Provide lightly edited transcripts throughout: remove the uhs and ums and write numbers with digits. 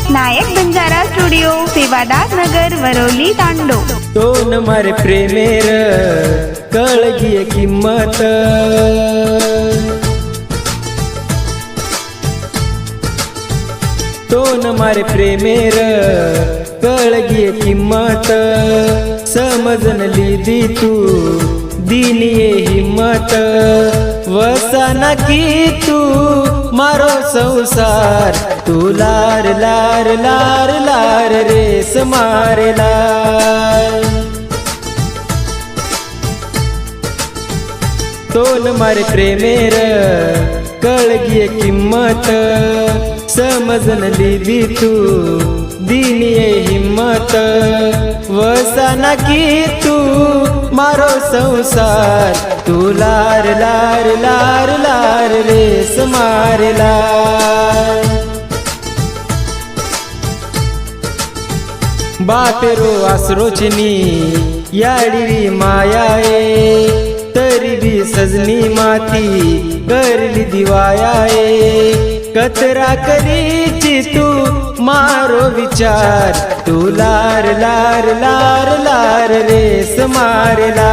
नायक Banjara studio, सेवादार नगर, Varolii, तांडो। तोन मारे प्रेमेर कळगी किंमत, तोन मारे प्रेमेर कळगी किंमत, समजन लिदी तू दिनिये हिम्मत, वसना की तू मारो संसार, तू लार लार लार लार रेस मारेला। तोन मारे प्रेमेर कळगी किंमत, समजन लिदी तू दिनिये हिम्मत, वसना की तू मारो संसार, तू लार लार लार लार रेस मारेला। बातेरो आसरोचनी याडी मायाए, तरी भी सजनी माती करली दिवायाए, कतरा करीची तू मारो विचार, तू लार लार लार लार रेस मारेला।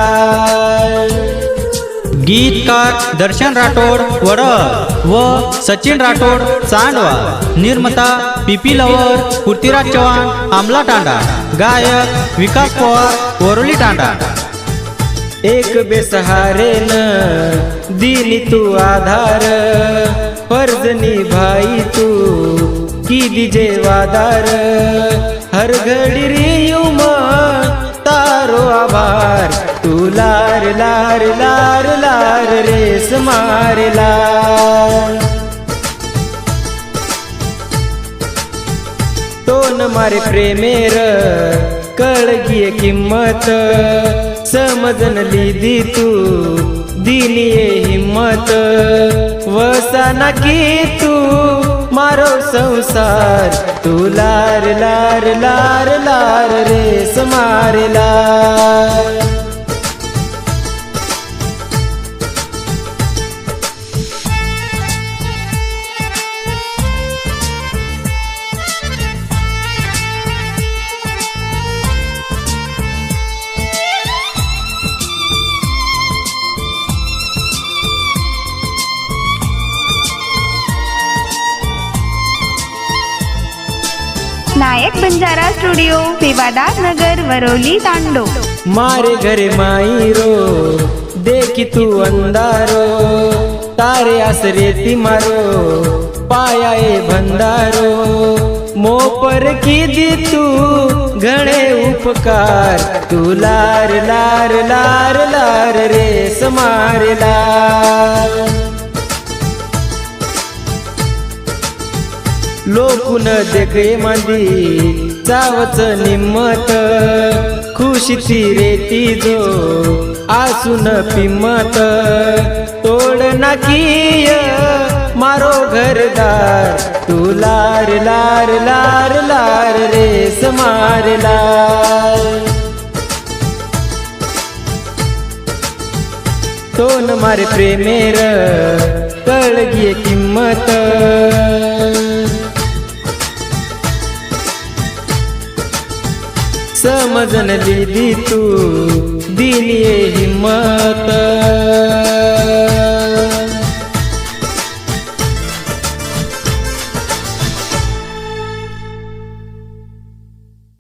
गीतकार दर्शन राठोड वडळ व सचिन राठोड चांडवा, निर्माता पीपी लवर, पृथ्वीराज चव्हाण, आमला तांडा, गायक विकास पवार, वरोली तांडा। एक बेसहारे न दिली तू आधार, फर्ज निभाई तू की दिजे वादार, हर घड़ी रियुम तारो आभार, तू लार लार लार लार रेस मारेला। तोन मारे प्रेमेर कळगी किंमत, समजन लिदी तू दिनिये हिम्मत, वसना की तू मारो संसार, तू लार लार लार लार रेस मारेला। नायक बंजारा स्टुडिओ, सेवादार नगर, वरोली, तांडो। मारे घरे माईरो देखी तू अंधारो, तारे आसरे ती मारो पायाए भंडारो, मोपर की दी तू घणे उपकार, तू लार लार लार लार रेस मारेला। लोकुन देखे मांदी चावच निम्मत, खुशी ती रेती जो आसून पिम्मत, तोड नाकीय मारो घरदार, तू लार लार लार लार रेस मारेला। तोन मारे प्रेमेर कळगी किंमत, समजन लिदी तू दिनिये हिम्मत।